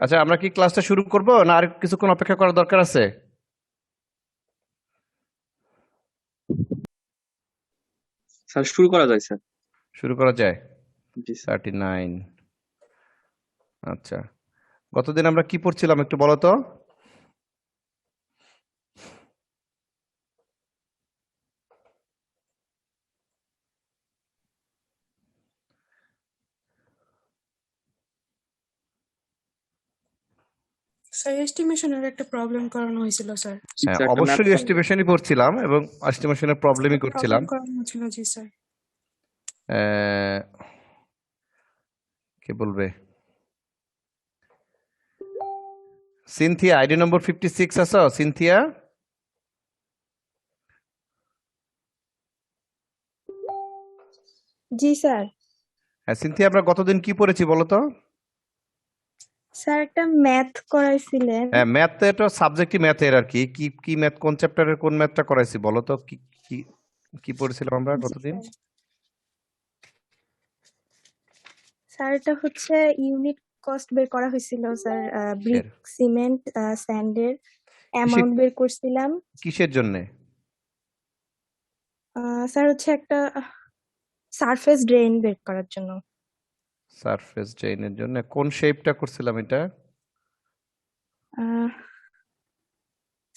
আচ্ছা, আমরা কি ক্লাসটা শুরু করব না আর কিছুক্ষণ অপেক্ষা করার দরকার আছে? স্যার শুরু করা যায় স্যার। শুরু করা যায়। জি স্যার। 39। আচ্ছা, গতদিন আমরা কি পড়ছিলাম একটু বলো তো। স্যার এস্টিমেশনের একটা প্রবলেম করানো হয়েছিল স্যার। হ্যাঁ, অবশ্যই এস্টিমেশনই পড়ছিলাম এবং এস্টিমেশনের প্রবলেমই করছিলাম। প্রবলেম করানো হয়েছিল, জি স্যার। কে বলবে? সিনথিয়া, আইডি নম্বর 56 আছো সিনথিয়া? জি স্যার। হ্যাঁ সিনথিয়া, আমরা গতদিন কি পড়েছি বলো তো? স্যার একটা ম্যাথ করাইছিলেন। হ্যাঁ, ম্যাথ তো এটা সাবজেক্টই ম্যাথের আর কি। কি কি ম্যাথ, কোন চ্যাপ্টারের কোন ম্যাথটা করাইছি বলো তো? কি কি কি পড়েছিলাম আমরা গতদিন? স্যার এটা হচ্ছে ইউনিট কস্ট বের করা হয়েছিল স্যার, ব্রিক, সিমেন্ট, স্যান্ডের অ্যামাউন্ট বের করছিলাম। কিসের জন্য? স্যার হচ্ছে একটা সারফেস ড্রেন বের করার জন্য। সারফেস ড্রেইনের জন্য কোন শেপটা করছিলাম এটা?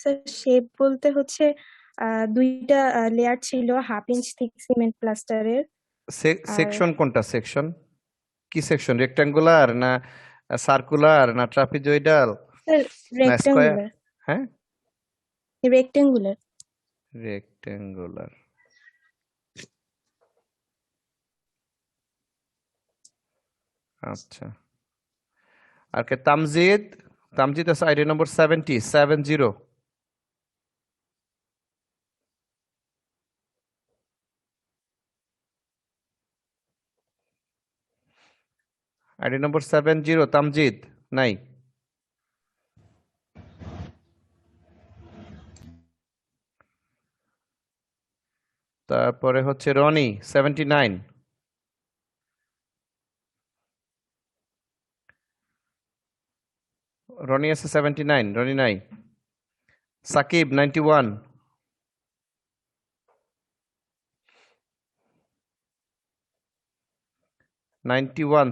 স্যার শেপ বলতে হচ্ছে দুইটা লেয়ার ছিল, 1/2 ইঞ্চ থিক সিমেন্ট প্লাস্টারের। সেকশন কোনটা? সেকশন কি সেকশন? রেক্ট্যাঙ্গুলার না সার্কুলার না ট্রাপিজয়েডাল স্যার না স্কয়ার? রেক্ট্যাঙ্গুলার। হ্যাঁ, রেক্ট্যাঙ্গুলার। রেক্ট্যাঙ্গুলার। আচ্ছা, আর কে? তামজিদ, তামজিদ আছে আইডি নম্বর 70। আইডি নম্বর 70 তামজিদ নাই? তারপরে হচ্ছে রনি 79। রনি আছে 79, রনি নাই। সাকিব 91।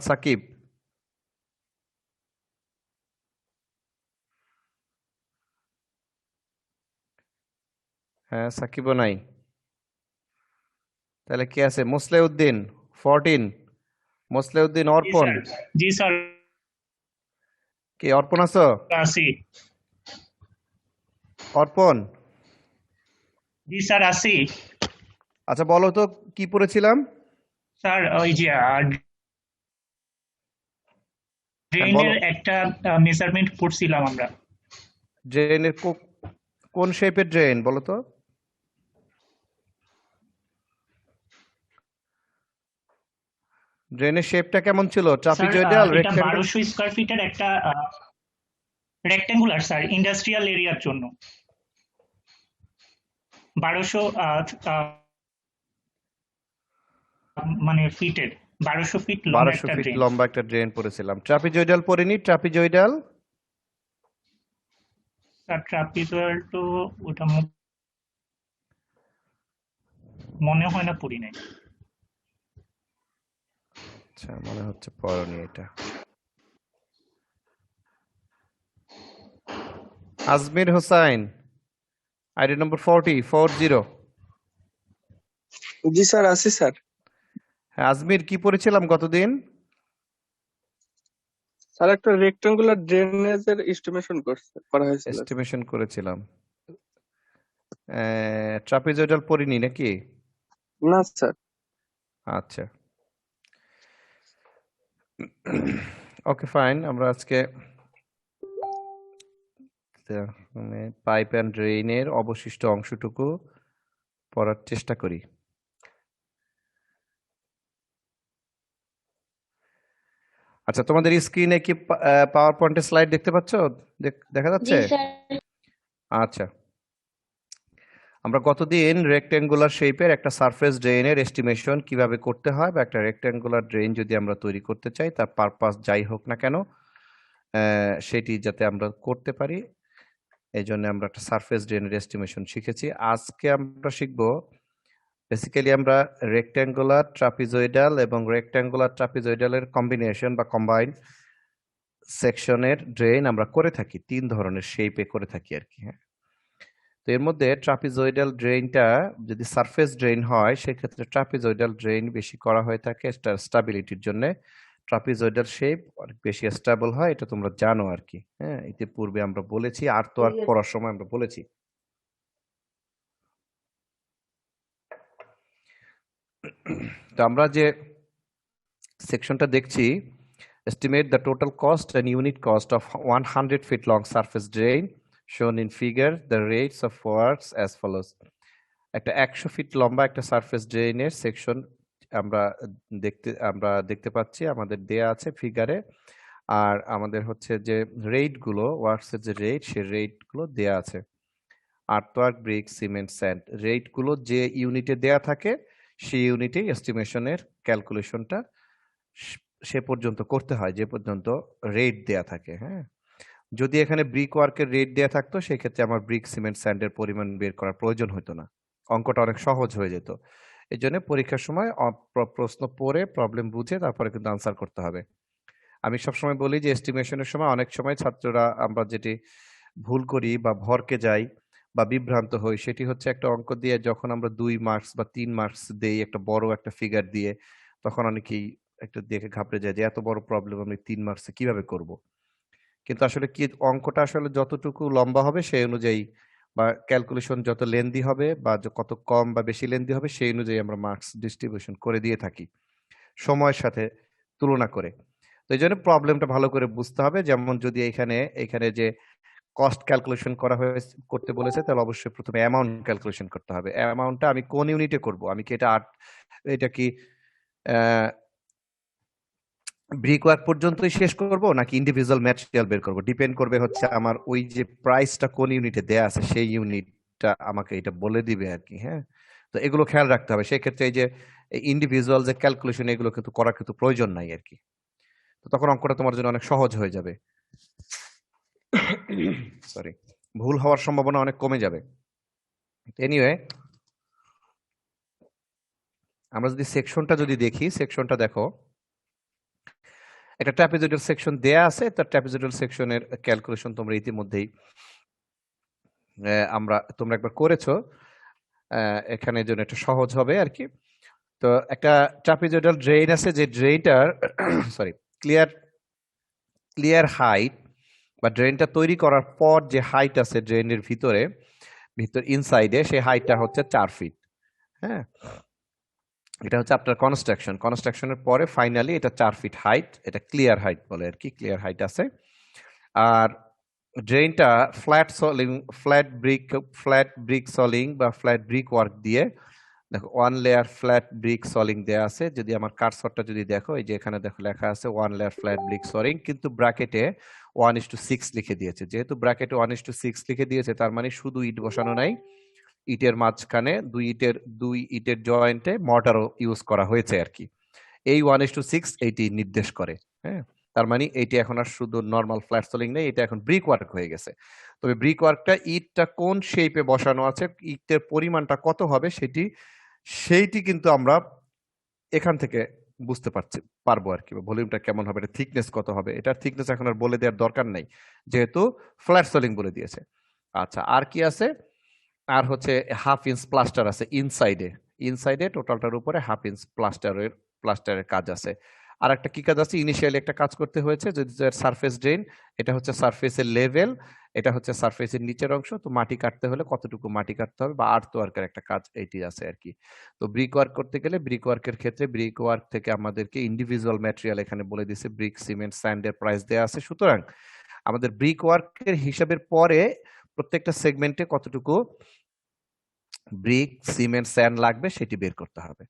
সাকিব। হ্যাঁ, সাকিবও নাই। তাহলে কে আছে? মুসলেউদ্দিন 14। মুসলেউদ্দিন, অর্পণ। জি স্যার। কে অর্পণ আছো? আছি। অর্পণ? জি স্যার আছি। আচ্ছা বলো তো কি পড়েছিলাম? স্যার ওই যে ড্রেনের একটা মেজারমেন্ট করছিলাম আমরা। ড্রেনের কোন শেপের ড্রেন বলো তো? ড্রেনের শেপটা কেমন ছিল? স্যার ট্রাপিজয়েডাল, এটা রেক্ট্যাঙ্গেল? 1200 স্কয়ার ফিটের একটা রেক্টেঙ্গুলার স্যার, ইন্ডাস্ট্রিয়াল এরিয়ার জন্য 1200 মানে ফিটের, 1200 ফিট লং 1200 একটা ফিট ড্রেন। লম্বা একটা ড্রেন পড়েছিলাম। ট্রাপিজয়েডাল পড়িনি? ট্রাপিজয়েডাল স্যার ট্রাপিজয়েডাল তো ওটা মনে হয় না পড়ি নাই। আচ্ছা, মনে হচ্ছে পড়নি এটা। আজমির হোসাইন, আইডি নম্বর 40। জি স্যার, আছি স্যার। হ্যাঁ আজমির, কি পড়েছিলাম গতদিন? স্যার একটা রেক্টাঙ্গুলার ড্রেনেজের এস্টিমেশন করা হয়েছিল। এস্টিমেশন করেছিলাম। ট্রাপিজয়েডাল পড়িনি নাকি? না স্যার। আচ্ছা, ওকে ফাইন। আমরা আজকে মানে পাইপ অ্যান্ড ড্রেইনের অবশিষ্ট অংশটুকু পড়ার চেষ্টা করি। আচ্ছা, তোমাদের স্ক্রিনে কি পাওয়ার পয়েন্টের স্লাইড দেখতে পাচ্ছ? দেখা যাচ্ছে? আচ্ছা, আমরা গতদিন রেক্ট্যাঙ্গুলার শেপের একটা সারফেস ড্রেনের এস্টিমেশন কিভাবে করতে হয়, বা একটা রেক্ট্যাঙ্গুলার ড্রেন যদি আমরা তৈরি করতে চাই, তার পারপাস যাই হোক না কেন সেটি যাতে আমরা করতে পারি, এই জন্য আমরা একটা সারফেস ড্রেনের এস্টিমেশন শিখেছি। আজকে আমরা শিখব বেসিক্যালি আমরা রেক্ট্যাঙ্গুলার, ট্রাপিজয়েডাল এবং রেক্ট্যাঙ্গুলার ট্রাপিজয়েডালের কম্বিনেশন বা কম্বাইন্ড সেকশনের ড্রেন আমরা করে থাকি, 3 ধরনের শেপে করে থাকি আর কি। হ্যাঁ, তো এর মধ্যে ট্রাপিজয়েডাল ড্রেনটা যদি সারফেস ড্রেন হয়, সেক্ষেত্রে ট্রাপিজয়েডাল ড্রেন বেশি করা হয়ে থাকে স্টাবিলিটির জন্য। ট্রাপিজয়েডাল শেপ অনেক বেশি স্টেবল হয়, এটা তোমরা জানো আর কি। হ্যাঁ, ইতিপূর্বে আমরা বলেছি, আর তো আর পড়ার সময় আমরা বলেছি। তো আমরা যে সেকশনটা দেখছি, estimate the total cost and unit cost of 100 feet long surface drain shown in figure. The rates of works as follows. একটা 100 ফিট লম্বা একটা সারফেস ড্রেনের সেকশন আমরা দেখতে পাচ্ছি, আমাদের দেয়া আছে ফিগারে। আর আমাদের হচ্ছে যে রেট গুলো, ওয়ার্কসের যে রেট, সেই রেট গুলো দেয়া আছে। আর্থওয়ার্ক, ব্রিক, সিমেন্ট, স্যান্ড, রেট গুলো যে ইউনিটে দেয়া থাকে সেই ইউনিটে এস্টিমেশনের ক্যালকুলেশনটা সে পর্যন্ত করতে হয় যে পর্যন্ত রেট দেয়া থাকে। হ্যাঁ, যদি এখানে ব্রিক ওয়ার্কের রেট দেয়া থাকতো, সেক্ষেত্রে আমার ব্রিক, সিমেন্ট, স্যান্ডের পরিমাণ বের করার প্রয়োজন হতো না, অঙ্কটা অনেক সহজ হয়ে যেত। এই জন্য পরীক্ষার সময় প্রশ্ন পড়ে প্রবলেম বুঝে তারপরে কিন্তু আনসার করতে হবে। আমি সবসময় বলি যে এস্টিমেশনের সময় অনেক সময় ছাত্ররা আমরা যেটি ভুল করি বা ভরকে যাই বা বিভ্রান্ত হই, সেটি হচ্ছে একটা অঙ্ক দিয়ে যখন আমরা 2 মার্কস বা 3 মার্কস দেই একটা বড় একটা ফিগার দিয়ে, তখন অনেকেই একটু দেখে ঘাবড়ে যায় যে এত বড় প্রবলেম আমি 3 মার্কসে কিভাবে করব। কিন্তু আসলে কি, অঙ্কটা আসলে যতটুকু লম্বা হবে সেই অনুযায়ী, বা ক্যালকুলেশন যত লেন্দি হবে বা কত কম বা বেশি লেন্দি হবে, সেই অনুযায়ী আমরা মার্কস ডিস্ট্রিবিউশন করে দিয়ে থাকি সময়ের সাথে তুলনা করে। তো এই জন্য প্রবলেমটা ভালো করে বুঝতে হবে। যেমন যদি এখানে যে কস্ট ক্যালকুলেশন করতে বলেছে, তাহলে অবশ্যই প্রথমে অ্যামাউন্ট ক্যালকুলেশন করতে হবে। অ্যামাউন্টটা আমি কোন ইউনিটে করব? আমি কি এটা কি ব্রিক ওয়ার্ক পর্যন্তই শেষ করব, নাকি ইন্ডিভিজুয়াল ম্যাটেরিয়াল বের করব? ডিপেন্ড করবে হচ্ছে আমার ওই যে প্রাইসটা কোন ইউনিটে দেয়া আছে, সেই ইউনিটটা আমাকে এটা বলে দিবে আর কি। হ্যাঁ, তো এগুলো খেয়াল রাখতে হবে। সেক্ষেত্রে এই যে ইন্ডিভিজুয়াল যে ক্যালকুলেশন, এগুলো কিন্তু করার কিন্তু প্রয়োজন নাই আর কি। তো তখন অঙ্কটা তোমার জন্য অনেক সহজ হয়ে যাবে। সরি, ভুল হওয়ার সম্ভাবনা অনেক কমে যাবে। এনিওয়ে, আমরা যদি সেকশনটা দেখি, সেকশনটা দেখো, একটা ট্র্যাপিজয়েডাল সেকশন দেয়া আছে। তার ট্র্যাপিজয়েডাল সেকশনের ক্যালকুলেশন তোমরা ইতিমধ্যেই তোমরা একবার করেছো, এখানে জন্য একটা সহজ হবে আর কি। তো একটা ট্র্যাপিজয়েডাল ড্রেন আছে, যে ড্রেনটার সরি ক্লিয়ার হাইট বা ড্রেনটা তৈরি করার পর যে হাইট আছে ড্রেনের ভিতর ইনসাইডে, সেই হাইটটা হচ্ছে 4 ফিট। হ্যাঁ, এটা হচ্ছে আপনার কনস্ট্রাকশনের পরে ফাইনালি এটা 4 ফিট হাইট, এটা ক্লিয়ার হাইট বলে আর কি, ক্লিয়ার হাইট আছে। আর ড্রেনটা ফ্ল্যাট ব্রিক সলিং বা ফ্ল্যাট ব্রিক ওয়ার্ক দিয়ে দেখো 1 লেয়ার ফ্ল্যাট ব্রিক সলিং দেয়া আছে, যদি আমার কার্সরটা যদি দেখো, এই যে এখানে দেখো লেখা আছে 1 লেয়ার ফ্ল্যাট ব্রিক সলিং, কিন্তু ব্র্যাকেটে 1:6 লিখে দিয়েছে। যেহেতু ব্র্যাকেটে 1:6 লিখে দিয়েছে, তার মানে শুধু ইট বসানো নাই, ইটের মাঝখানে দুই ইটের জয়েন্টে মর্টারও ইউজ করা হয়েছে আর কি। এই 1:6 এইটি নির্দেশ করে। হ্যাঁ, তার মানে এইটি এখন আর শুধু নর্মাল ফ্ল্যাট সোলিং নেই, এটা এখন ব্রিক ওয়ার্ক হয়ে গেছে। তবে ব্রিক ওয়ার্কটা ইটটা কোন শেপে বসানো আছে, ইটের পরিমাণটা কত হবে সেইটি কিন্তু আমরা এখান থেকে বুঝতে পারবো আর কি, ভলিউমটা কেমন হবে, এটা থিকনেস কত হবে, এটার থিকনেস এখন আর বলে দেওয়ার দরকার নেই, যেহেতু ফ্ল্যাট সোলিং বলে দিয়েছে। আচ্ছা, আর কি আছে? আর হচ্ছে 1/2 ইঞ্চ প্লাস্টার আছে ইনসাইডে টোটালটার উপরে 1/2 ইঞ্চ প্লাস্টারের কাজ আছে। আর একটা কি কাজ আছে? ইনিশিয়ালি একটা কাজ করতে হয়েছে, যদি সারফেস ড্রেন, এটা হচ্ছে সারফেসের লেভেল, এটা হচ্ছে সারফেসের নিচের অংশ, তো মাটি কাটতে হলে কতটুকু মাটি কাটতে হবে, বা আর্থ ওয়ার্কের একটা কাজ এইটি আছে আর কি। তো ব্রিক ওয়ার্ক করতে গেলে ব্রিক ওয়ার্কের ক্ষেত্রে ব্রিক ওয়ার্ক থেকে আমাদেরকে ইন্ডিভিজুয়াল ম্যাটেরিয়াল এখানে বলে দিয়েছে, ব্রিক, সিমেন্ট, স্যান্ডের প্রাইস দেওয়া আছে। সুতরাং আমাদের ব্রিক ওয়ার্কের হিসাবের পরে প্রত্যেকটা সেগমেন্টে কতটুকু ব্রিক, সিমেন্ট, স্যান্ড লাগবে সেটি বের করতে হবে।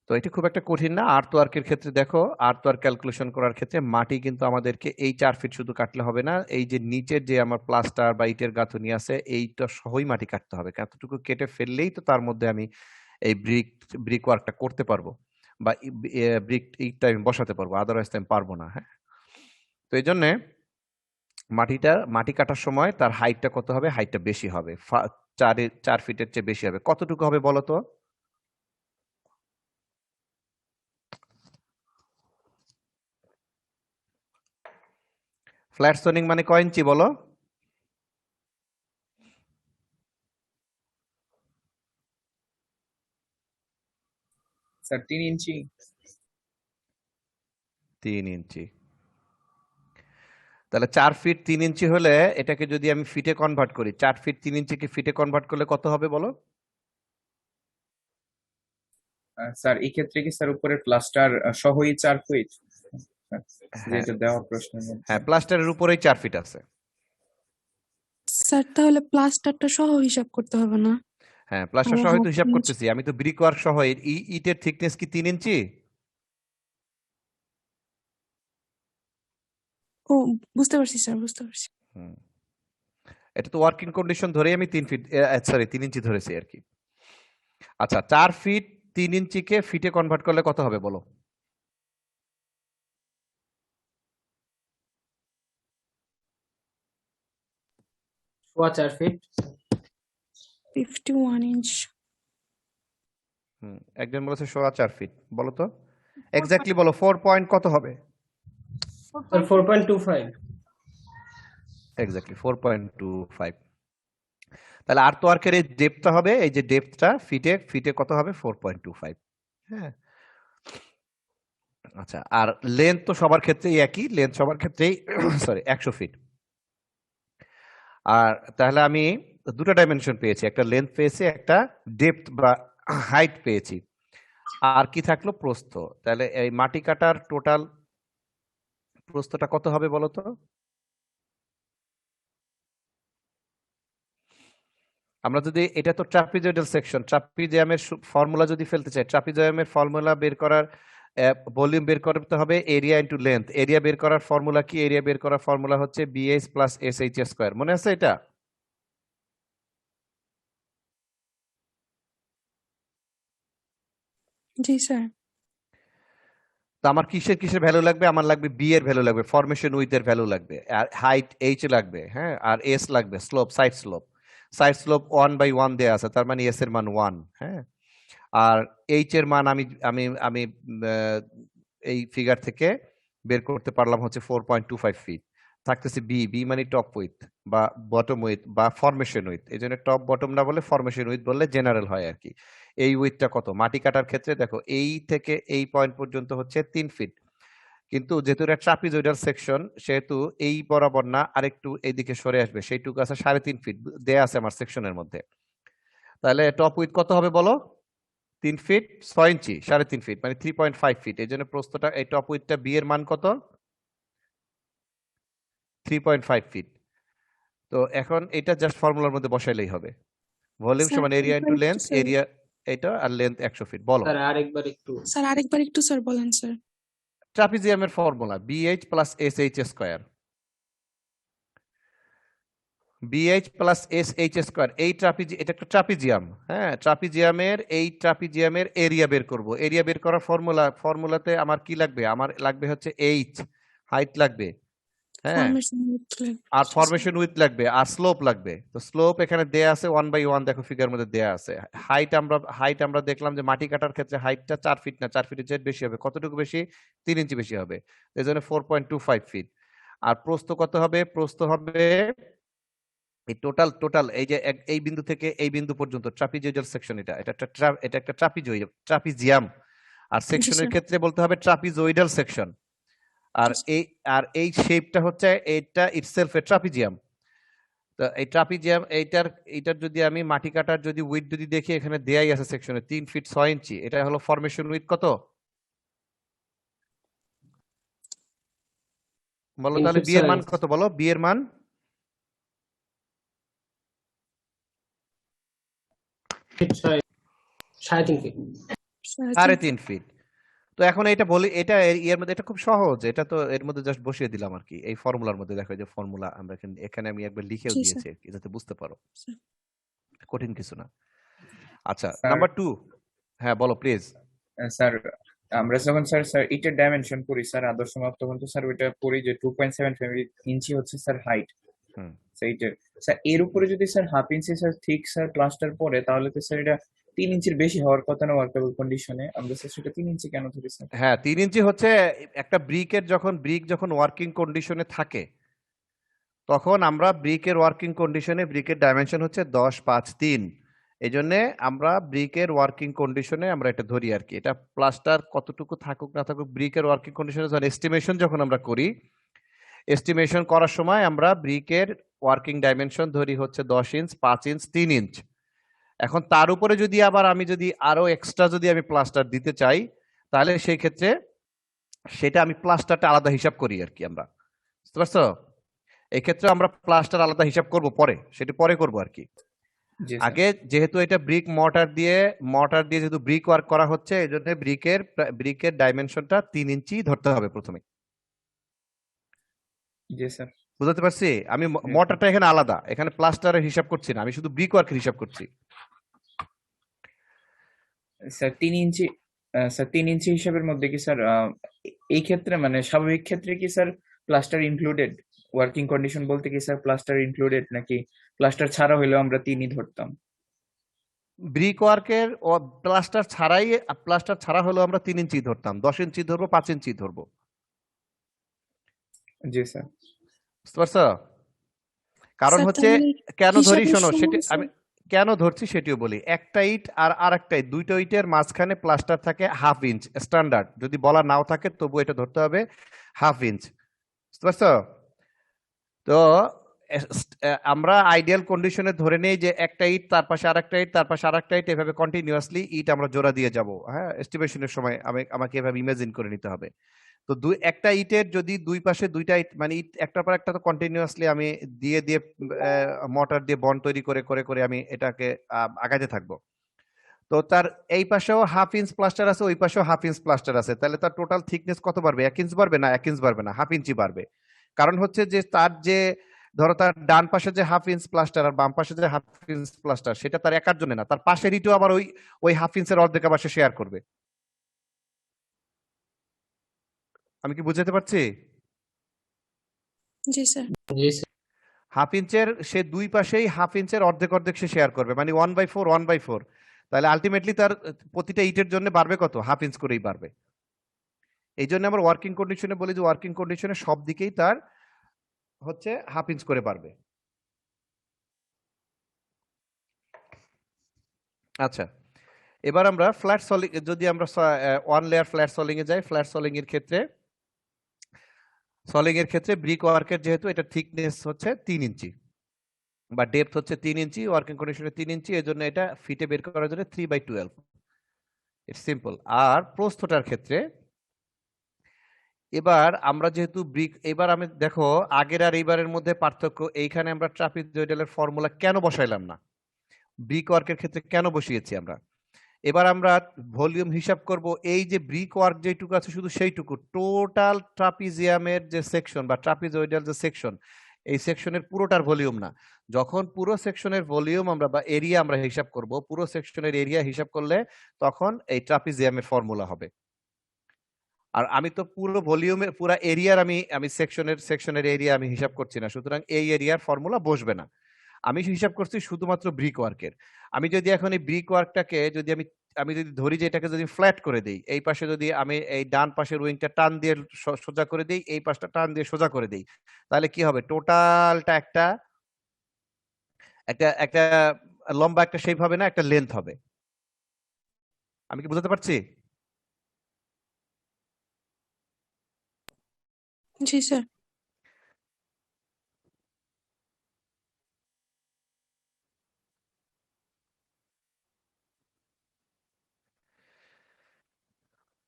তো এটি খুব একটা কঠিন না। আর্থ ওয়ার্কের ক্ষেত্রে দেখো, আর্থ ওয়ার্ক ক্যালকুলেশন করার ক্ষেত্রে মাটি কিন্তু আমাদেরকে এই 4 ফিট শুধু কাটলে হবে না, এই যে নিচের যে আমার প্লাস্টার বা ইটের গাঁথুনি আছে এইটা সহই মাটি কাটতে হবে। এতটুকু কেটে ফেললেই তো তার মধ্যে আমি এই ব্রিক ওয়ার্কটা করতে পারবো, বা ইটটা আমি বসাতে পারবো, আদারওয়াইজ আমি পারবো না। হ্যাঁ, তো এই জন্যে মাটি কাটার সময় তার হাইটটা কত হবে? হাইটটা বেশি হবে, 4 ফিটের চেয়ে বেশি হবে। কতটুকু হবে বলো তো? ফ্ল্যাট সোলিং মানে কয় ইঞ্চি বলো? স্যার 3 ইঞ্চি। 3 ইঞ্চি। তাহলে 4 ফিট 3 ইঞ্চি হলে এটাকে যদি আমি ফিটে কনভার্ট করি, 4 ফিট 3 ইঞ্চিকে ফিটে কনভার্ট করলে কত হবে বলো? স্যার এই ক্ষেত্রে কি স্যার উপরে প্লাস্টার সহই 4 ফিট? যেটা দেওয়া প্রশ্নের মধ্যে। হ্যাঁ, প্লাস্টারের উপরেই 4 ফিট আছে। স্যার তাহলে প্লাস্টারটা সহ হিসাব করতে হবে না? হ্যাঁ, প্লাস্টার সহ তো হিসাব করতেছি, আমি তো ব্রিক ওয়ার্ক সহ। ইটের থিকনেস কি 3 ইঞ্চি? ও, বুঝতে পারছি স্যার, বুঝতে পারছি। এটা তো ওয়ার্কিং কন্ডিশন ধরেই আমি 3 ইঞ্চি ধরেছি আর কি। আচ্ছা, 4 ফিট 3 ইঞ্চিকে ফিটে কনভার্ট করলে কত হবে বলো? সোয়া 4 ফিট। 51 ইঞ্চ। একজন বলেছে 4.5 ফিট, বলো তো এক্স্যাক্টলি বলো, 4 পয়েন্ট কত হবে? স্যার 4.25। এক্স্যাক্টলি 4.25। তাহলে আর্থ ওয়ার্কের এই ডেপথটা হবে, এই যে ডেপথটা ফিটে কত হবে? 4.25। হ্যাঁ, আচ্ছা, আর লেন্থ তো সবার ক্ষেত্রেই একই, লেন্থ সবার ক্ষেত্রেই সরি 100 ফিট। আর তাহলে আমি দুটো ডাইমেনশন পেয়েছি, একটা লেন্থ পেয়েছি, একটা ডেপথ বা হাইট পেয়েছি। আর কি থাকলো? প্রস্থ। তাহলে এই মাটি কাটার টোটাল প্রস্থটা কত হবে বলো তো? আমরা যদি, এটা তো ট্রাপিজয়েডাল সেকশন, ট্রাপিজিয়ামের ফর্মুলা যদি ফেলতে চাই, ট্রাপিজিয়ামের ফর্মুলা বের করার, ভলিউম বের করতে হবে এরিয়া ইনটু লেন্থ। এরিয়া বের করার ফর্মুলা কি? এরিয়া বের করার ফর্মুলা হচ্ছে বিএস প্লাস এসএইচ স্কয়ার। মনে আছে এটা? জি স্যার। তো আমার কিসের ভ্যালু লাগবে? আমার লাগবে বি এর ভ্যালু লাগবে, ফরমেশন উইথ এর ভ্যালু লাগবে, আর হাইট এইচ লাগবে। হ্যাঁ, আর এস লাগবে স্লোপ, সাইড স্লোপ 1/1 দেয়া আছে, তার মানে এস এর মান 1। হ্যাঁ, আর এইচ এর মান আমি আমি আমি এই ফিগার থেকে বের করতে পারলাম হচ্ছে 4.25 ফিট। থাকতেছে বি মানে টপ উইথ বা বটম উইথ বা ফরমেশন উইথ, এই জন্য টপ বটম না বলে ফরমেশন উইথ বললে জেনারেল হয় আর কি। এই উইথটা কত? মাটি কাটার ক্ষেত্রে দেখো, এই থেকে এই পয়েন্ট পর্যন্ত হচ্ছে 3 ফিট, কিন্তু যেহেতু এটা ট্রাপিজয়েডাল সেকশন সেহেতু এই বরাবর না, আরেকটু এইদিকে সরে আসবে, সেইটুকু আছে 3.5 ফিট দেয়া আছে আমার সেকশনের মধ্যে। তাহলে টপ উইথ কত হবে বলো? 3 ফিট 6 ইঞ্চি, 3.5 ফিট মানে 3.5 ফিট। এই জন্য প্রস্থটা, এই টপ উইথটা বি এর মান কত? 3.5 ফিট। তো এখন এটা জাস্ট ফর্মুলার মধ্যে বসাইলেই হবে, ভলিউম সমান এরিয়া ইনটু লেন্থ, এরিয়া এটা আর লেন্থ 100 ফিট। বলো স্যার আরেকবার একটু স্যার আরেকবার একটু স্যার বলেন স্যার। ট্রাপিজিয়ামের formula BH plus SH square, BH plus SH square. এই এটা একটা ট্রাপিজিয়াম, হ্যাঁ, ট্রাপিজিয়ামের এরিয়া বের করব। এরিয়া বের করার ফর্মুলাতে আমার কি লাগবে? আমার লাগবে হচ্ছে H, হাইট লাগবে, হ্যাঁ, ফরমেশন উইথ আর ফরমেশন উইথ লাগবে, আর স্লোপ লাগবে। তো স্লোপ এখানে দেয়া আছে 1/1, দেখো ফিগার মধ্যে দেয়া আছে। হাইট আমরা দেখলাম যে মাটি কাটার ক্ষেত্রে হাইটটা 4 ফিট না, 4 ফিটের চেয়ে বেশি হবে। কতটুকু বেশি? 3 ইঞ্চি বেশি হবে, এই জন্য 4.25 ফিট। আর প্রস্থ কত হবে? প্রস্থ হবে এই টোটাল এই যে এই বিন্দু থেকে এই বিন্দু পর্যন্ত ট্রাপিজয়েডাল সেকশন, এটা একটা ট্রাপিজিয়াম। আর সেকশনের স্যার। ক্ষেত্রে বলতে হবে ট্রাপিজয়েডাল সেকশন। আর এই শেপটা হচ্ছে এটা ইটসেলফ এ ট্রাপিজিয়াম। তো এই ট্রাপিজিয়াম এইটার যদি আমি মাটি কাটার যদি উইথ যদি দেখি, এখানে দেয়াই আছে সেকশনে 3 ফিট 6 ইঞ্চি। এটা হলো ফরমেশন উইথ কত? বলো 3 তাহলে feet বি এর 6 মান inches। কত? বলো বি এর মান 3.5 ফিট। 3.5 ফিট। তো এখন এটা বলি, এটা এর মধ্যে এটা খুব সহজ, এটা তো এর মধ্যে জাস্ট বসিয়ে দিলাম আর কি। এই ফর্মুলার মধ্যে দেখো, যে ফর্মুলা আমরা এখানে আমি একবার লিখেও জি, দিয়েছি আর কি, যাতে বুঝতে পারো, স্যার। কঠিন কিছু না। আচ্ছা, স্যার নাম্বার 2, হ্যাঁ বলো প্লিজ। স্যার আমরা যখন স্যার এটার ডাইমেনশন করি স্যার আদর্শ মাপ, তখন তো স্যার ওইটা পড়ি যে 2.75 ইঞ্চি হচ্ছে স্যার হাইট। হুম। সেইটার স্যার এর উপরে যদি স্যার হাফ ইঞ্চি স্যার ঠিক স্যার প্লাস্টার পরে, তাহলে তো স্যার এটা 3 ইঞ্চির বেশি হওয়ার কথা না ওয়ার্কেবল কন্ডিশনে? আমরা স্যার সেটা 3 ইঞ্চি কেন ধরি স্যার? হ্যাঁ, 3 ইঞ্চি হচ্ছে একটা ব্রিক যখন ওয়ার্কিং কন্ডিশনে থাকে, তখন আমরা ব্রিকের ওয়ার্কিং কন্ডিশনে ব্রিকের ডাইমেনশন হচ্ছে 10.5.3। এই জন্য আমরা ব্রিকের ওয়ার্কিং কন্ডিশনে আমরা এটা ধরি আর কি। এটা প্লাস্টার কতটুকু থাকুক না থাকুক, ব্রিকের ওয়ার্কিং কন্ডিশনে যখন আমরা করি, এস্টিমেশন করার সময় আমরা ব্রিকের ওয়ার্কিং ডাইমেনশন ধরি হচ্ছে 10 ইঞ্চ, 5 ইঞ্চ, 3 ইঞ্চ। এখন তার উপরে যদি আবার আমি আরো এক্সট্রা আমি প্লাস্টার দিতে চাই, তাহলে সেই ক্ষেত্রে সেটা আমি প্লাস্টারটা আলাদা হিসাব করি আর কি আমরা, বুঝতে পারছো? এই ক্ষেত্রে আমরা প্লাস্টার আলাদা হিসাব করব পরে, সেটা পরে করব আর কি। জি স্যার। আগে যেহেতু এটা ব্রিক মর্টার দিয়ে যেহেতু ব্রিক ওয়ার্ক করা হচ্ছে, এই জন্য ব্রিকের ডাইমেনশনটা 3 ইঞ্চি ধরতে হবে প্রথমে। জি স্যার। বুঝতে পারছি? আমি মর্টারটা এখানে আলাদা, এখানে প্লাস্টারের হিসাব করছি না, আমি শুধু ব্রিক ওয়ার্কের হিসাব করছি। স্যার 3 ইঞ্চি স্যার 3 ইঞ্চি হিসাবের মধ্যে কি স্যার এই ক্ষেত্রে মানে স্বাভাবিক ক্ষেত্রে কি sir plaster included? Working condition বলতে কি স্যার প্লাস্টার ইনক্লুডেড, নাকি প্লাস্টার ছাড়া হইলেও আমরা 3ই ধরতাম? ব্রিক ওয়ার্কের প্লাস্টার ছাড়া হলেও আমরা 3 ইঞ্চি ধরতাম, 10 ইঞ্চি ধরবো, 5 ইঞ্চি ধরবো। জি স্যার। বুঝতে পারছো? কারণ স্যার, হচ্ছে তাহলে কেন ধরি, হিসাবের শোনো, সেটা সময় আমি কেন ধরছি সেটিও বলি। একটা ইট আর আরেকটা ইট, দুইটা ইটের মাঝখানে প্লাস্টার থাকে 1/2 ইঞ্চ স্ট্যান্ডার্ড, যদি বলা নাও থাকে তবু এটা ধরতে হবে 1/2 ইঞ্চ। বুঝতে পারছো? তো আমরা আইডিয়াল কন্ডিশনে ধরে নেই যে একটা ইট, তার পাশে আরেকটা ইট, তার পাশে আরেকটা ইট, এভাবে কন্টিনিউয়াসলি ইট আমরা জোড়া দিয়ে যাব। হ্যাঁ, এস্টিমেশনের সময় আমাকে এভাবে ইমাজিন করে নিতে হবে। তো একটা ইটের যদি দুই পাশে দুইটা ইট, মানে ইট একটার পর একটা তো কন্টিনিউয়াসলি আমি দিয়ে মোটর দিয়ে বন্ড তৈরি করে করে করে আমি এটাকে আগাতে থাকবো। তো তার এই পাশেও 1/2 ইঞ্চ প্লাস্টার আছে, ওই পাশেও 1/2 ইঞ্চ প্লাস্টার আছে, তাহলে তার টোটাল থিকনেস কত বাড়বে? 1 ইঞ্চ বাড়বে? না, 1 ইঞ্চ বাড়বে না, 1/2 ইঞ্চি বাড়বে। কারণ হচ্ছে যে ধরো তার ডান পাশে যে 1/2 ইঞ্চ প্লাস্টার আর বাম পাশে যে 1/2 ইঞ্চ প্লাস্টার, সেটা তার একার জন্য না, তার পাশের ইটও আবার ওই 1/2 ইঞ্চের অর্ধেক আবার সে শেয়ার করবে। আমি কি বুঝাতে পারছি? জি স্যার। জি স্যার। 1/2 ইঞ্চের সে দুই পাশেই 1/2 ইঞ্চের অর্ধেক অর্ধেক সে শেয়ার করবে, মানে 1/4 তাহলে আলটিমেটলি তার প্রতিটা ইটের জন্য বাড়বে কত? 1/2 ইঞ্চ করেই বাড়বে। এই জন্য আমরা ওয়ার্কিং কন্ডিশনে বলি যে ওয়ার্কিং কন্ডিশনে সব দিকেই তার হচ্ছে 1/2 ইঞ্চ করে বাড়বে। আচ্ছা, এবার আমরা ফ্ল্যাট সলিং, যদি আমরা 1 লেয়ার ফ্ল্যাট সলিং এ যাই, ফ্ল্যাট সলিং এর ক্ষেত্রে ব্রিক ওয়ার্কের যেহেতু এটা থিকনেস হচ্ছে 3 ইঞ্চি বা ডেপথ হচ্ছে 3 ইঞ্চি, ওয়ার্কিং কন্ডিশনে 3 ইঞ্চি, এজন্য এটা ফিটে বের করার জন্য 3/12, ইটস সিম্পল। আর প্রস্থটার ক্ষেত্রে এবার আমরা যেহেতু এবার আমি দেখো আগের আর এইবারের মধ্যে পার্থক্য, এইখানে আমরা ট্রাপিজয়েডালের ফর্মুলা কেন বসাইলাম না, ব্রিক ওয়ার্কের ক্ষেত্রে কেন বসিয়েছি আমরা? এবার আমরা ভলিউম হিসাব করব, এই যে ব্রিক ওয়ার্ক যেটুকু আছে শুধু সেইটুকু, টোটাল ট্রাপিজিয়ামের যে সেকশন বা ট্রাপিজয়েডাল যে সেকশন, এই সেকশনের পুরোটার ভলিউম না। যখন পুরো সেকশনের ভলিউম আমরা বা এরিয়া আমরা হিসাব করব, পুরো সেকশনের এরিয়া হিসাব করলে তখন এই ট্রাপিজিয়ামের ফর্মুলা হবে। আর আমি তো পুরো ভলিউমের পুরো এরিয়ার আমি সেকশনের এরিয়া আমি হিসাব করছি না, সুতরাং এই এরিয়ার ফর্মুলা বসবে না। আমি হিসাব করছি শুধুমাত্র ব্রিক ওয়ার্কের। আমি যদি এখন এই ব্রিক ওয়ার্কটাকে যদি আমি যদি ধরি যে এটাকে যদি ফ্ল্যাট করে দিই, এই পাশে যদি আমি এই ডান পাশের উইংটা টান দিয়ে সোজা করে দিই, এই পাশটা টান দিয়ে সোজা করে দিই, তাহলে কি হবে? টোটালটা একটা একটা একটা লম্বা একটা শেপ হবে না, একটা লেন্থ হবে। আমি কি বুঝাতে পারছি? জি স্যার।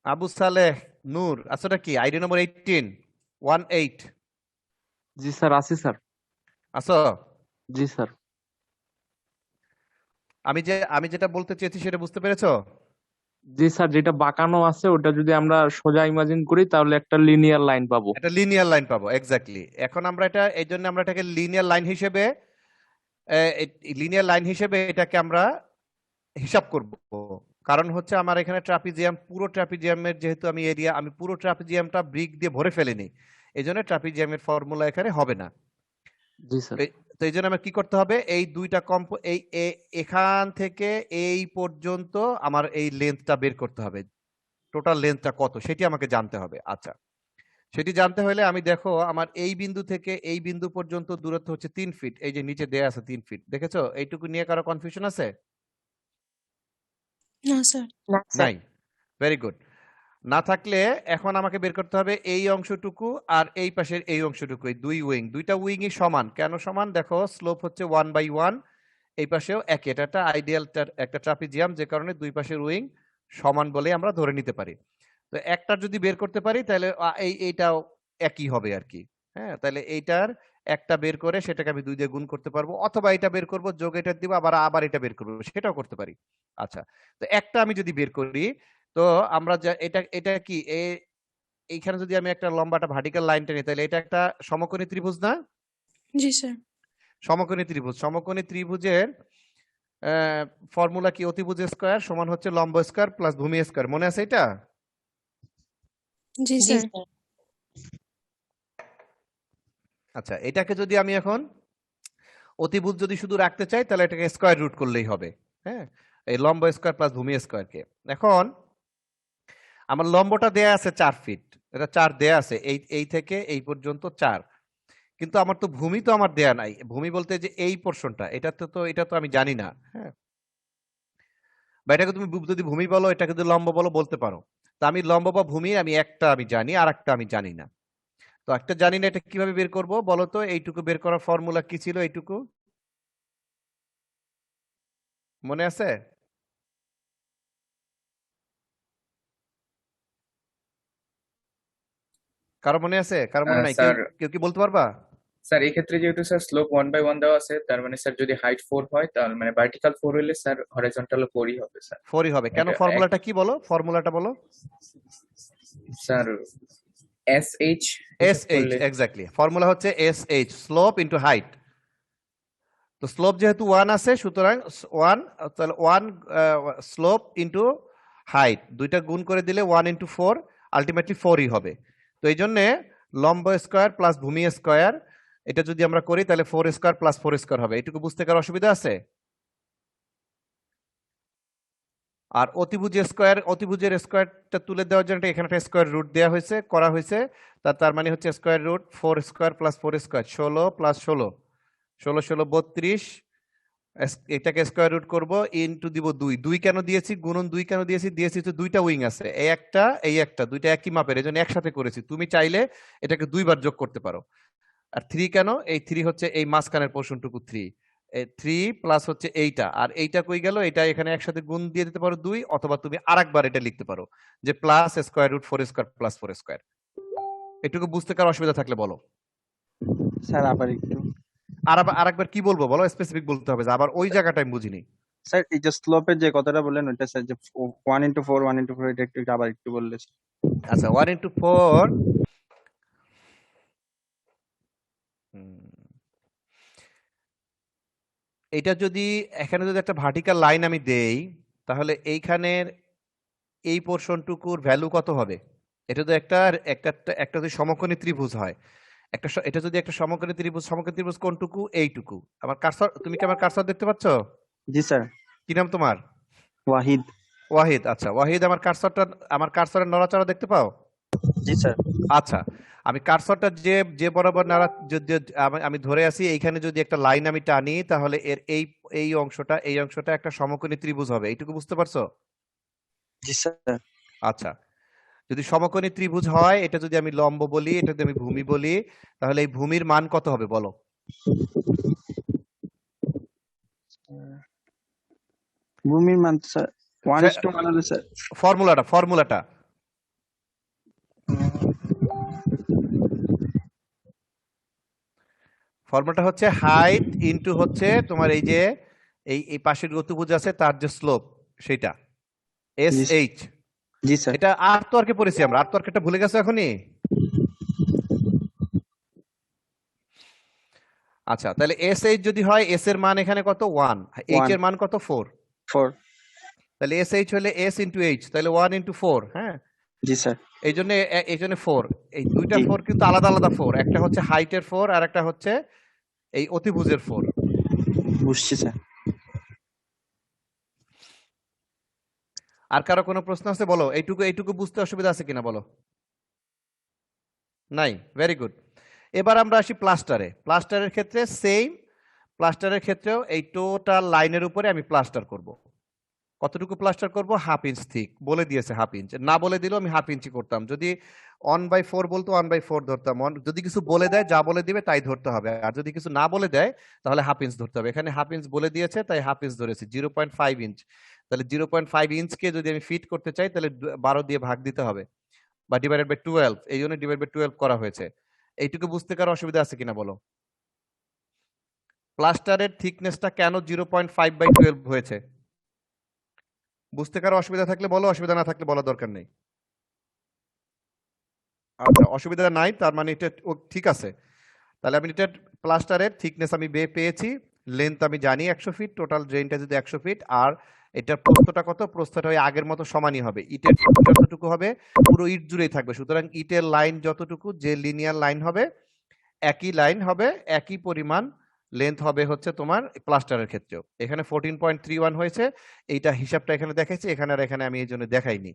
আবু সালেহ নূর, আসলে কি আইডি নম্বর 18 জি স্যার, আছি স্যার। আসো? জি স্যার। আমি যেটা বলতে চেয়েছি সেটা বুঝতে পেরেছো? জি স্যার, যেটা বাঁকানো আছে ওটা যদি আমরা সোজা ইমাজিন করি তাহলে একটা লিনিয়ার লাইন পাবো। একটা লিনিয়ার লাইন পাবো, এক্স্যাক্টলি। এখন আমরা এই জন্য আমরা এটাকে লিনিয়ার লাইন হিসেবে এটাকে আমরা হিসাব করব। কারণ হচ্ছে আমার এখানে পুরো ট্রাপিজিয়ামের যেহেতু আমি পুরো ট্রাপিজিয়ামটা ব্রিক দিয়ে ভরে ফেলিনি, এই জন্য ট্রাপিজিয়ামের ফর্মুলা এখানে হবে না। জি স্যার। তো এই জন্য আমার কি করতে হবে, এই দুইটা এখান থেকে এই পর্যন্ত আমার এই লেন্থটা বের করতে হবে, টোটাল লেন্থটা কত সেটি আমাকে জানতে হবে। আচ্ছা, সেটি জানতে হলে আমি দেখো আমার এই বিন্দু থেকে এই বিন্দু পর্যন্ত দূরত্ব হচ্ছে 3 ফিট, এই যে নিচে দেয়া আছে 3 ফিট, দেখেছো? এইটুকু নিয়ে কারো কনফিউশন আছে? না স্যার। নাই, ভেরি গুড। না থাকলে এখন আমাকে বের করতে হবে এই অংশটুকু আর এই পাশের এই অংশটুকু, এই দুইটা উইংই সমান। কেন সমান? দেখো, স্লোপ হচ্ছে 1/1, এই পাশেও একই। এটা একটা আইডিয়াল একটা ট্রাপিজিয়াম, যে কারণে দুই পাশের উইং সমান বলে আমরা ধরে নিতে পারি। তো একটা যদি বের করতে পারি তাহলে এইটাও একই হবে আর কি। হ্যাঁ, তাহলে এইটার একটা বের করে সেটাকে আমি 2 দিয়ে গুণ করতে পারবো, অথবা এটা বের করব, যোগ এটা দিব, আবার এটা বের করবো, সেটাও করতে পারি। আচ্ছা, তো একটা আমি যদি বের করি, তো আমরা এটা কি এইখানে যদি আমি একটা লম্বাটা ভার্টিক্যাল লাইন টেনি, তাহলে এটা একটা সমকোণী ত্রিভুজ না? জি স্যার। সমকোণী ত্রিভুজের ফর্মুলা কি? অতিভুজ স্কয়ার সমান হচ্ছে লম্ব স্কয়ার প্লাস ভূমি স্কয়ার। মনে আছে এটা? জি স্যার। আচ্ছা, এটাকে যদি আমি এখন অতিভুজ যদি শুধু রাখতে চাই, তাহলে এটাকে স্কয়ার রুট করলেই হবে। হ্যাঁ, এই লম্ব স্কয়ার প্লাস ভূমি স্কয়ারকে। এখন আমার লম্বটা দেয়া আছে 4 ফিট, এটা 4 দেয়া আছে, এই থেকে এই পর্যন্ত 4, কিন্তু আমার তো ভূমি তো আমার দেয়া নাই। ভূমি বলতে যে এই পোর্শনটা, এটা তো আমি জানি না। হ্যাঁ, বা এটাকে তুমি যদি ভূমি বলো, এটাকে যদি লম্ব বলো, বলতে পারো। তা আমি লম্ব বা ভূমি একটা আমি জানি, আর একটা আমি জানি না। তো একটা জানি না, এটা কিভাবে বের করব বলো তো? এইটুকু বের করার ফর্মুলা কি ছিল? এইটুকু মনে আছে? কারো মনে আছে? কারো মনে নাই? স্যার কেউ কি বলতে পারবা? স্যার এই ক্ষেত্রে যেহেতু স্যার স্লোপ 1/1 দেওয়া আছে, তার মানে স্যার যদি হাইট 4 হয় তাহলে মানে ভার্টিক্যাল 4 হলে স্যার হরিজন্টাল 4ই হবে স্যার। 4ই হবে। কেন? ফর্মুলাটা কি বলো? ফর্মুলাটা বলো। স্যার SH এক্স্যাক্টলি, ফর্মুলা হচ্ছে SH, স্লোপ ইনটু হাইট। তো স্লোপ যেহেতু 1 আছে, সুতরাং 1, তাহলে 1 স্লোপ ইনটু হাইট, দুইটা গুণ করে দিলে 1 ইনটু 4, আলটিমেটলি 4ই হবে। তো এই জন্য লম্ব স্কয়ার প্লাস ভূমি স্কয়ার, এটা যদি আমরা করি তাহলে 4 স্কয়ার প্লাস 4 স্কয়ার হবে। এটুকু বুঝতে কার অসুবিধা আছে? আর অতিভুজের স্কয়ারটা তুলে দেওয়ার জন্য এখানে একটা স্কয়ার রুট দেওয়া হয়েছে, করা হয়েছে। তার মানে হচ্ছে square root 4 square plus 4 square, 16 plus 16, 16 32। এটাকে স্কয়ার রুট করব, ইনটু দিব 2 কেন দিয়েছি? গুণন 2 কেন দিয়েছি তো দুইটা উইং আছে, এই একটা, দুইটা একই মাপের, এজন্য একসাথে করেছি। তুমি চাইলে এটাকে 2 বার যোগ করতে পারো। আর 3 কেন? এই 3 হচ্ছে এই মাঝখানের পোর্শনটুকু 3, 3 প্লাস হচ্ছে এইটা, আর এইটা কই গেল? এটা এখানে একসাথে গুণ দিয়ে দিতে পারো 2, অথবা তুমি আরেকবার এটা লিখতে পারো যে plus square root 4 square plus 4 square. এটুকু বুঝতে কার অসুবিধা থাকলে বলো। স্যার আবার একটু। আরেকবার কি বলবো বলো? স্পেসিফিক বলতে হবে, আবার ওই জায়গাটা আমি বুঝিনি। স্যার এই যে স্লোপের যে কথাটা বললেন ওটা স্যার যে 1 into 4 1 into 4 এটা একটু আবার একটু বললে স্যার। আচ্ছা 1 into 4 এটা যদি এখানে যদি একটা ভার্টিক্যাল লাইন আমি দেই তাহলে এইখানের এই পোর্শনটুকুর ভ্যালু কত হবে? এটা তো একটা একটা একটা যদি সমকোণী ত্রিভুজ হয়, এটা যদি একটা সমকোণী ত্রিভুজ কোনটুকু? এইটুকু। আমার কার্সর, তুমি কি আমার কার্সর দেখতে পাচ্ছ? জি স্যার। কি নাম তোমার? ওয়াহিদ। ওয়াহিদ। আচ্ছা ওয়াহিদ, আমার কার্সরের নড়াচড়া দেখতে পাও? জি স্যার। আচ্ছা, আমি কার্সরটা যে যে বরাবর নাড়া আমি ধরে আছি, এইখানে যদি একটা লাইন আমি টানি তাহলে এর এই অংশটা একটা সমকোণী ত্রিভুজ হবে। এইটুকু বুঝতে পারছো? জি স্যার। আচ্ছা, যদি সমকোণী ত্রিভুজ হয়, এটা যদি আমি লম্ব বলি, এটা যদি আমি ভূমি বলি, তাহলে এই ভূমির মান কত হবে বলো? ভূমির মান স্যার 1:1 হবে স্যার। ফর্মুলাটা হচ্ছে হাইট ইনটু হচ্ছে তোমার এই যে এই পাশের গতিভুজ আছে তার যে স্লোপ, সেটা SH। জি স্যার। এটা আর্তর্কে পড়েছি আমরা, আর্তর্কটা ভুলে গেছো এখনই? আচ্ছা, তাহলে SH যদি হয়, S এর মান এখানে কত? 1, H এর মান কত? 4। তাহলে SH হলে S ইন্টু H, তাহলে 1 into 4। হ্যাঁ জি স্যার। এই জন্য 4। এই দুইটা 4 কিন্তু আলাদা আলাদা 4, একটা হচ্ছে হাইটের 4 আর একটা হচ্ছে এই অতিভুজের 4। বুঝছি স্যার। আর কারো কোনো প্রশ্ন আছে? বলো, এইটুকু বুঝতে অসুবিধা আছে কিনা বলো। নাই? Very good. এবার আমরা আসি প্লাস্টারের ক্ষেত্রে সেম। প্লাস্টারের ক্ষেত্রেও এই টোটাল লাইনের উপরে আমি প্লাস্টার করব। কতটুকু প্লাস্টার করব? 1/2 ইঞ্চ থিক বলে দিয়েছে, 1/2 ইঞ্চ। না বলে দিলেও আমি 1/2 ইঞ্চি করতাম। যদি 1/4 বলতো 1/4 ধরতাম। যদি কিছু বলে দেয়, যা বলে দিবে তাই ধরতে হবে। আর যদি কিছু না বলে দেয় তাহলে 1/2 ইঞ্চ ধরতে হবে। এখানে 1/2 ইঞ্চ বলে দিয়েছে তাই 1/2 ইঞ্চ ধরেছি। 0.5 ইঞ্চ। তাহলে 0.5 ইঞ্চকে যদি আমি ফিট করতে চাই তাহলে 12 দিয়ে ভাগ দিতে হবে, বা ডিভাইডেড বাই 12। এই জন্য ডিভাইড বাই 12 করা হয়েছে। এইটুকু বুঝতে কারো অসুবিধা আছে কিনা বলো। প্লাস্টারের থিকনেসটা কেন 0.5/12 হয়েছে? বুঝতে কারো অসুবিধা থাকলে বলো, অসুবিধা না থাকলে বলার দরকার নেই। আচ্ছা, অসুবিধা নাই, তার মানে এটা ঠিক আছে। তাহলে আমি এটা প্লাস্টারের থিকনেস আমি পেয়েছি, লেন্থ আমি জানি 100 ফিট, টোটাল ড্রেনটা যদি 100 ফিট, আর এটার প্রস্থটা কত? প্রস্থটা ওই আগের মতো সমানই হবে। ইটের যতটুকু হবে পুরো ইট জুড়েই থাকবে, সুতরাং ইটের লাইন যতটুকু, যে লিনিয়ার লাইন হবে একই লাইন হবে, একই পরিমাণ লেন্থ হবে হচ্ছে তোমার প্লাস্টারের ক্ষেত্রেও। এখানে 14.31 হয়েছে, এইটা হিসাবটা এখানে দেখাচ্ছি, এখানে আর এখানে আমি এই জন্য দেখাইনি।